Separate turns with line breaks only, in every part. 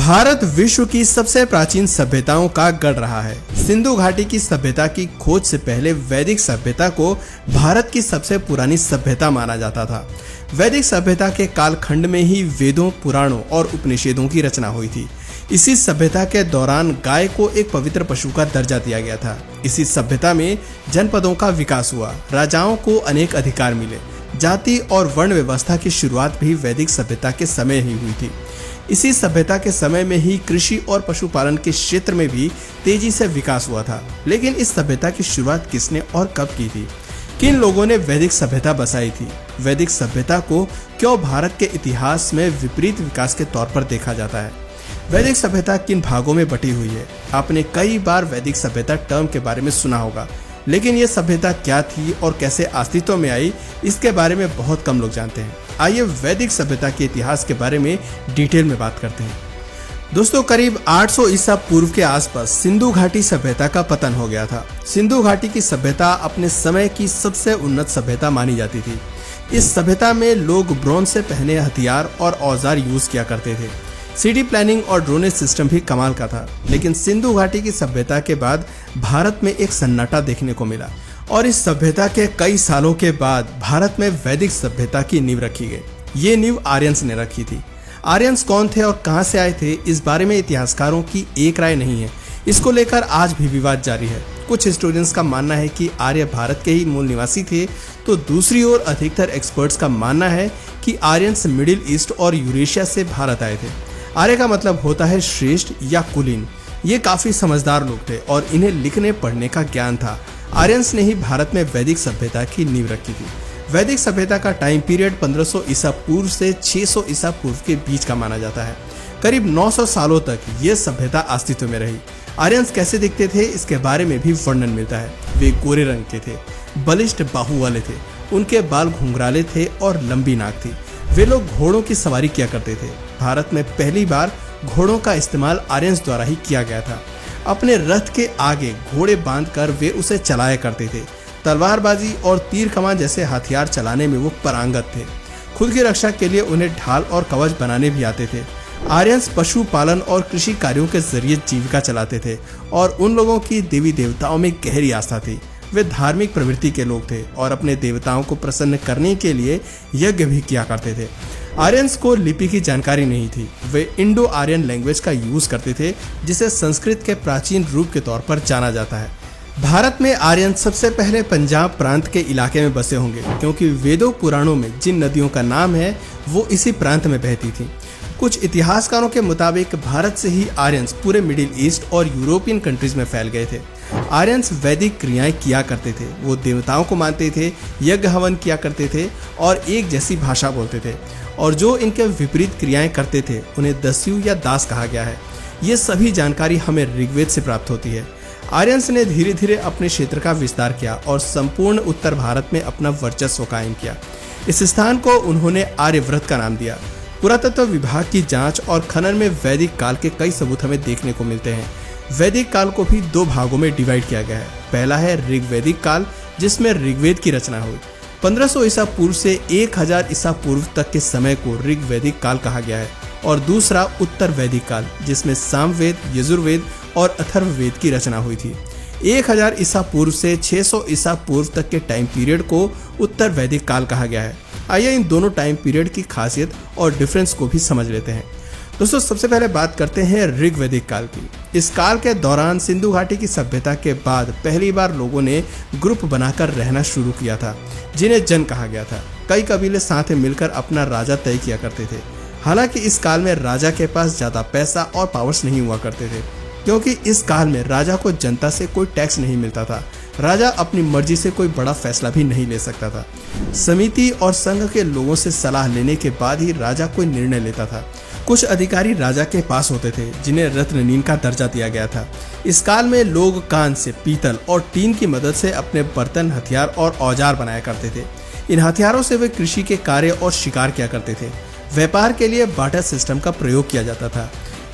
भारत विश्व की सबसे प्राचीन सभ्यताओं का गढ़ रहा है। सिंधु घाटी की सभ्यता की खोज से पहले वैदिक सभ्यता को भारत की सबसे पुरानी सभ्यता माना जाता था। वैदिक सभ्यता के कालखंड में ही वेदों, पुराणों और उपनिषदों की रचना हुई थी। इसी सभ्यता के दौरान गाय को एक पवित्र पशु का दर्जा दिया गया था। इसी सभ्यता में जनपदों का विकास हुआ, राजाओं को अनेक अधिकार मिले। जाति और वर्ण व्यवस्था की शुरुआत भी वैदिक सभ्यता के समय ही हुई थी। इसी सभ्यता के समय में ही कृषि और पशुपालन के क्षेत्र में भी तेजी से विकास हुआ था। लेकिन इस सभ्यता की शुरुआत किसने और कब की थी? किन लोगों ने वैदिक सभ्यता बसाई थी? वैदिक सभ्यता को क्यों भारत के इतिहास में विपरीत विकास के तौर पर देखा जाता है? वैदिक सभ्यता किन भागों में बटी हुई है? आपने कई बार वैदिक सभ्यता टर्म के बारे में सुना होगा, लेकिन ये सभ्यता क्या थी और कैसे अस्तित्व में आई, इसके बारे में बहुत कम लोग जानते हैं। आइए वैदिक सभ्यता के इतिहास के बारे में डिटेल में बात करते हैं। दोस्तों, करीब 800 ईसा पूर्व के आसपास सिंधु घाटी सभ्यता का पतन हो गया था। सिंधु घाटी की सभ्यता अपने समय की सबसे उन्नत सभ्यता मानी जाती थी। इस सभ्यता में लोग ब्रोंज से पहने हथियार और औजार यूज किया करते थे। सिटी प्लानिंग और ड्रोनेज सिस्टम भी कमाल का था। लेकिन सिंधु घाटी की सभ्यता के बाद भारत में एक सन्नाटा देखने को मिला और इस सभ्यता के कई सालों के बाद भारत में वैदिक सभ्यता की नींव रखी गई। ये नींव आर्यंस ने रखी थी। आर्यंस कौन थे और कहां से आए थे, इस बारे में इतिहासकारों की एक राय नहीं है। इसको लेकर आज भी विवाद जारी है। कुछ हिस्टोरियंस का मानना है कि आर्य भारत के ही मूल निवासी थे, तो दूसरी ओर अधिकतर एक्सपर्ट्स का मानना है कि आर्यंस मिडिल ईस्ट और यूरेशिया से भारत आए थे। आर्य का मतलब होता है श्रेष्ठ या कुलीन। ये काफी समझदार लोग थे और इन्हें लिखने पढ़ने का ज्ञान था। आर्यंस ने ही भारत में वैदिक सभ्यता की नींव रखी थी। वैदिक सभ्यता का टाइम पीरियड 1500 ईसा पूर्व से 600 ईसा पूर्व के बीच का माना जाता है। करीब 900 सालों तक ये सभ्यता अस्तित्व में रही। आर्यंस कैसे दिखते थे, इसके बारे में भी वर्णन मिलता है। वे गोरे रंग के थे, बलिष्ठ बाहु वाले थे, उनके बाल घुंघराले थे और लंबी नाक थी। वे लोग घोड़ों की सवारी किया करते थे। भारत में पहली बार घोड़ों का इस्तेमाल आर्यंस द्वारा ही किया गया था। अपने रथ के आगे घोड़े बांधकर वे उसे चलाया करते थे। तलवारबाजी और तीर कमान जैसे हथियार चलाने में वो पारंगत थे। खुद की रक्षा के लिए उन्हें ढाल और कवच बनाने भी आते थे। आर्यंस पशुपालन और कृषि कार्यों के जरिए जीविका चलाते थे और उन लोगों की देवी देवताओं में गहरी आस्था थी। वे धार्मिक प्रवृत्ति के लोग थे और अपने देवताओं को प्रसन्न करने के लिए यज्ञ भी किया करते थे। आर्यंस को लिपि की जानकारी नहीं थी। वे इंडो आर्यन लैंग्वेज का यूज करते थे, जिसे संस्कृत के प्राचीन रूप के तौर पर जाना जाता है। भारत में आर्यन सबसे पहले पंजाब प्रांत के इलाके में बसे होंगे, क्योंकि वेदों पुराणों में जिन नदियों का नाम है वो इसी प्रांत में बहती थी। कुछ इतिहासकारों के मुताबिक भारत से ही आर्यंस पूरे मिडिल ईस्ट और यूरोपियन कंट्रीज में फैल गए थे। आर्यंस वैदिक क्रियाएं किया करते थे। वो देवताओं को मानते थे, यज्ञ हवन किया करते थे और एक जैसी भाषा बोलते थे। और जो इनके विपरीत क्रियाएं करते थे उन्हें दस्यु या दास कहा गया है। ये सभी जानकारी हमें ऋग्वेद से प्राप्त होती है। आर्यंस ने धीरे धीरे अपने क्षेत्र का विस्तार किया और संपूर्ण उत्तर भारत में अपना वर्चस्व कायम किया। इस स्थान को उन्होंने आर्यव्रत का नाम दिया। पुरातत्व विभाग की जांच और खनन में वैदिक काल के कई सबूत हमें देखने को मिलते हैं। वैदिक काल को भी दो भागों में डिवाइड किया गया है। पहला है ऋग्वैदिक काल, जिसमें ऋग्वेद की रचना हुई। 1500 ईसा पूर्व से 1000 ईसा पूर्व तक के समय को ऋग्वैदिक काल कहा गया है। और दूसरा उत्तर वैदिक काल, जिसमें सामवेद, यजुर्वेद और अथर्ववेद की रचना हुई थी। 1000 ईसा पूर्व से 600 ईसा पूर्व तक के टाइम पीरियड को उत्तर वैदिक काल कहा गया है। आइए इन दोनों टाइम पीरियड की खासियत और डिफरेंस को भी समझ लेते हैं। दोस्तों, सबसे पहले बात करते हैं ऋग्वैदिक काल की। इस काल के दौरान सिंधु घाटी की सभ्यता के बाद पहली बार लोगों ने ग्रुप बनाकर रहना शुरू किया था, जिन्हें जन कहा गया था। कई कबीले साथ मिलकर अपना राजा तय किया करते थे। हालांकि इस काल में राजा के पास ज्यादा पैसा और पावर्स नहीं हुआ करते थे, क्योंकि इस काल में राजा को जनता से कोई टैक्स नहीं मिलता था। राजा अपनी मर्जी से कोई बड़ा फैसला भी नहीं ले सकता था। समिति और संघ के लोगों से सलाह लेने के बाद ही राजा कोई निर्णय लेता था। कुछ अधिकारी राजा के पास होते थे, जिन्हें रत्ननीन का दर्जा दिया गया था। इस काल में लोग कांच से, पीतल और टीन की मदद से अपने बर्तन, हथियार और औजार बनाया करते थे। इन हथियारों से वे कृषि के कार्य और शिकार किया करते थे। व्यापार के लिए बार्टर सिस्टम का प्रयोग किया जाता था।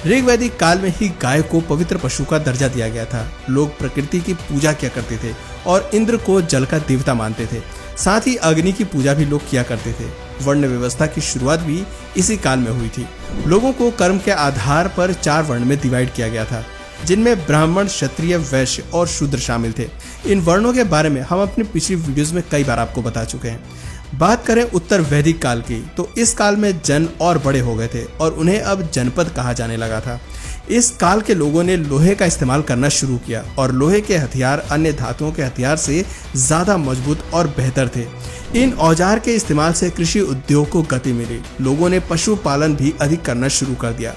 ऋग्वैदिक काल में ही गाय को पवित्र पशु का दर्जा दिया गया था। लोग प्रकृति की पूजा किया करते थे और इंद्र को जल का देवता मानते थे। साथ ही अग्नि की पूजा भी लोग किया करते थे। वर्ण व्यवस्था की शुरुआत भी इसी काल में हुई थी। लोगों को कर्म के आधार पर 4 वर्ण में डिवाइड किया गया था, जिनमें ब्राह्मण, क्षत्रिय, वैश्य और शूद्र शामिल थे। इन वर्णों के बारे में हम अपनी पिछली वीडियोस में कई बार आपको बता चुके हैं। बात करें उत्तर वैदिक काल की, तो इस काल में जन और बड़े हो गए थे और उन्हें अब जनपद कहा जाने लगा था। इस काल के लोगों ने लोहे का इस्तेमाल करना शुरू किया और लोहे के हथियार अन्य धातुओं के हथियार से ज़्यादा मजबूत और बेहतर थे। इन औजार के इस्तेमाल से कृषि उद्योग को गति मिली। लोगों ने पशुपालन भी अधिक करना शुरू कर दिया।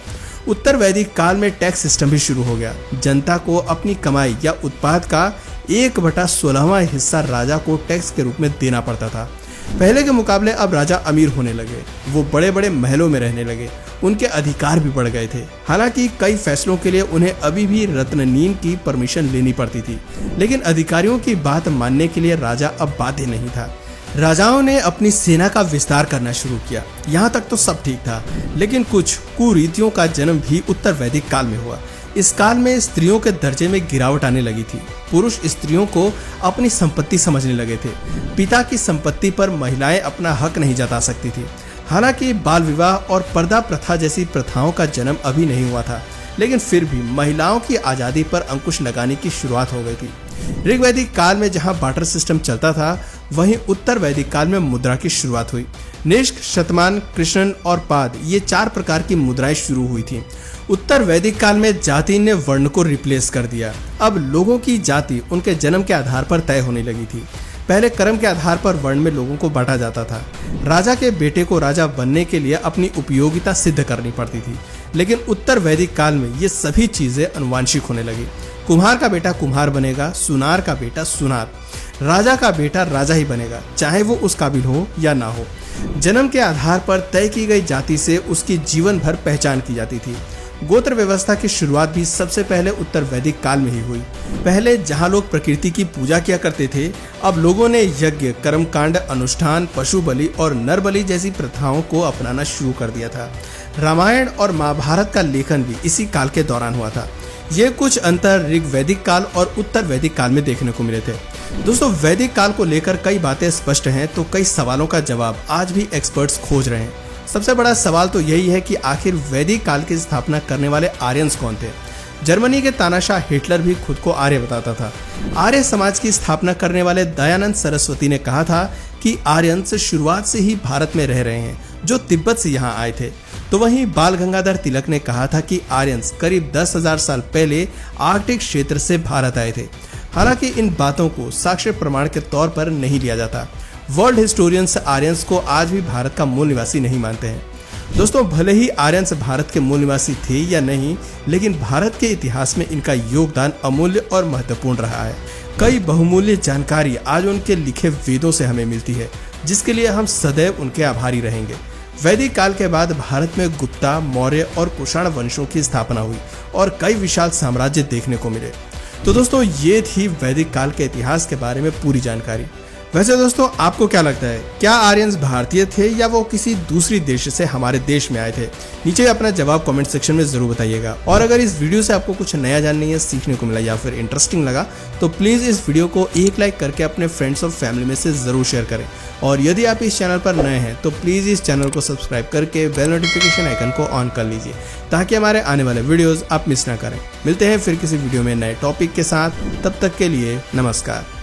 उत्तर वैदिक काल में टैक्स सिस्टम भी शुरू हो गया। जनता को अपनी कमाई या उत्पाद का 1/16वां हिस्सा राजा को टैक्स के रूप में देना पड़ता था। पहले के मुकाबले अब राजा अमीर होने लगे, वो बड़े बड़े महलों में रहने लगे, उनके अधिकार भी बढ़ गए थे। हालांकि कई फैसलों के लिए उन्हें अभी भी रत्ननील की परमिशन लेनी पड़ती थी, लेकिन अधिकारियों की बात मानने के लिए राजा अब बाध्य नहीं था। राजाओं ने अपनी सेना का विस्तार करना शुरू किया। यहाँ तक तो सब ठीक था, लेकिन कुछ कुरीतियों का जन्म भी उत्तर वैदिक काल में हुआ। इस काल में स्त्रियों के दर्जे में गिरावट आने लगी थी। पुरुष स्त्रियों को अपनी संपत्ति समझने लगे थे। पिता की संपत्ति पर महिलाएं अपना हक नहीं जता सकती थी। हालांकि बाल विवाह और पर्दा प्रथा जैसी प्रथाओं का जन्म अभी नहीं हुआ था, लेकिन फिर भी महिलाओं की आज़ादी पर अंकुश लगाने की शुरुआत हो गई थी। ऋग्वैदिक काल में जहां बार्टर सिस्टम चलता था, वहीं उत्तर वैदिक काल में मुद्रा की शुरुआत हुई। निष्क, शतमान, कृष्ण और पाद, ये 4 प्रकार की मुद्राएं शुरू हुई थी। उत्तर वैदिक काल में जाति ने वर्ण को रिप्लेस कर दिया। अब लोगों की जाति उनके जन्म के आधार पर तय होने लगी थी। पहले कर्म के आधार पर वर्ण में लोगों को बांटा जाता था। राजा के बेटे को राजा बनने के लिए अपनी उपयोगिता सिद्ध करनी पड़ती थी, लेकिन उत्तर वैदिक काल में ये सभी चीजें आनुवांशिक होने लगी। कुम्हार का बेटा कुम्हार बनेगा, सुनार का बेटा सुनार, राजा का बेटा राजा ही बनेगा, चाहे वो उस काबिल हो या ना हो। जन्म के आधार पर तय की गई जाति से उसकी जीवन भर पहचान की जाती थी। गोत्र व्यवस्था की शुरुआत भी सबसे पहले उत्तर वैदिक काल में ही हुई। पहले जहां लोग प्रकृति की पूजा किया करते थे, अब लोगों ने यज्ञ, कर्मकांड, अनुष्ठान, पशु बलि और नर बलि जैसी प्रथाओं को अपनाना शुरू कर दिया था। रामायण और महाभारत का लेखन भी इसी काल के दौरान हुआ था। ये कुछ अंतर ऋग्वैदिक काल और उत्तर वैदिक काल में देखने को मिले थे। दोस्तों, वैदिक काल को लेकर कई बातें स्पष्ट हैं, तो कई सवालों का जवाब आज भी एक्सपर्ट्स खोज रहे हैं। सबसे बड़ा सवाल तो यही है कि आखिर वैदिक काल की स्थापना करने वाले आर्यंस कौन थे। जर्मनी के तानाशाह हिटलर भी खुद को आर्य बताता था। आर्य समाज की स्थापना करने वाले दयानंद सरस्वती ने कहा था कि आर्यंस शुरुआत से ही भारत में रह रहे हैं, जो तिब्बत से यहाँ आए थे। तो वहीं बाल गंगाधर तिलक ने कहा था कि आर्यंस करीब 10,000 साल पहले आर्कटिक क्षेत्र से भारत आए थे। हालांकि इन बातों को साक्ष्य प्रमाण के तौर पर नहीं लिया जाता। वर्ल्ड हिस्टोरियंस आर्यंस को आज भी भारत का मूल निवासी नहीं मानते हैं। दोस्तों, भले ही आर्यंस भारत के मूल निवासी थे या नहीं, लेकिन भारत के इतिहास में इनका योगदान अमूल्य और महत्वपूर्ण रहा है। कई बहुमूल्य जानकारी आज उनके लिखे वेदों से हमें मिलती है, जिसके लिए हम सदैव उनके आभारी रहेंगे। वैदिक काल के बाद भारत में गुप्ता, मौर्य और कुषाण वंशों की स्थापना हुई और कई विशाल साम्राज्य देखने को मिले। तो दोस्तों, ये थी वैदिक काल के इतिहास के बारे में पूरी जानकारी। वैसे दोस्तों, आपको क्या लगता है, क्या आर्यंस भारतीय थे या वो किसी दूसरी देश से हमारे देश में आए थे? नीचे अपना जवाब कमेंट सेक्शन में जरूर बताइएगा। और अगर इस वीडियो से आपको कुछ नया जानने या सीखने को मिला या फिर इंटरेस्टिंग लगा, तो प्लीज़ इस वीडियो को एक लाइक करके अपने फ्रेंड्स और फैमिली में से ज़रूर शेयर करें। और यदि आप इस चैनल पर नए हैं, तो प्लीज़ इस चैनल को सब्सक्राइब करके बेल नोटिफिकेशन आइकन को ऑन कर लीजिए, ताकि हमारे आने वाले वीडियोज़ आप मिस ना करें। मिलते हैं फिर किसी वीडियो में नए टॉपिक के साथ, तब तक के लिए नमस्कार।